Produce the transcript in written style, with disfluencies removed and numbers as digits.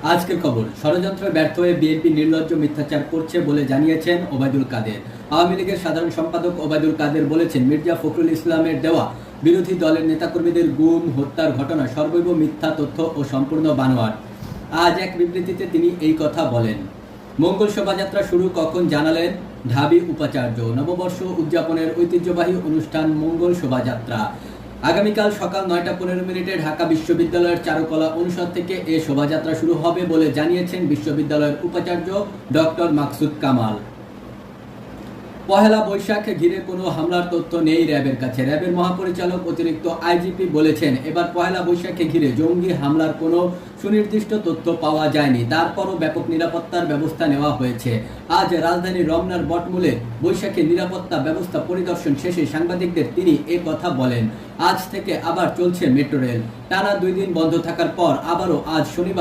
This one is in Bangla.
আজকের খবর, ষড়যন্ত্রে ব্যর্থ হয়ে বিএনপি নির্লজ্জ মিথ্যাচার করছে বলে জানিয়েছেন ওবায়দুল কাদের। আওয়ামী লীগের সাধারণ সম্পাদক ওবায়দুল কাদের বলেছেন, মির্জা ফখরুল ইসলামের দেওয়া বিরোধী দলের নেতাকর্মীদের গুম হত্যার ঘটনা সর্বৈব মিথ্যা তথ্য ও সম্পূর্ণ বানোয়াট। আজ এক বিবৃতিতে তিনি এই কথা বলেন। মঙ্গল শোভাযাত্রা শুরু কখন জানালেন ঢাবি উপাচার্য। নববর্ষ উদযাপনের ঐতিহ্যবাহী অনুষ্ঠান মঙ্গল শোভাযাত্রা আগামীকাল সকাল ৯টা ১৫ ঢাকা বিশ্ববিদ্যালয়ের চারুকলা অনুষদ থেকে এ শোভাযাত্রা শুরু হবে বলে জানিয়েছেন বিশ্ববিদ্যালয়ের উপাচার্য ডক্টর মাকসুদ কামাল। পহেলা বৈশাখ ঘিরে কোনো হামলার তথ্য নেই র্যাবের কাছে। র্যাবের মহাপরিচালক অতিরিক্ত আইজিপি বলেছেন, এবার পহেলা বৈশাখকে ঘিরে জঙ্গি হামলার কোনো সুনির্দিষ্ট তথ্য পাওয়া যায়নি, তারপরও ব্যাপক নিরাপত্তার ব্যবস্থা নেওয়া হয়েছে। আজ রাজধানীর রমনার বটমূলে বৈশাখী নিরাপত্তা ব্যবস্থা পরিদর্শন শেষে সাংবাদিকদের তিনি এ কথা বলেন। আজ থেকে আবার চলছে মেট্রো রেল। টানা 2 দিন বন্ধ থাকার পর আবারও আজ শনিবার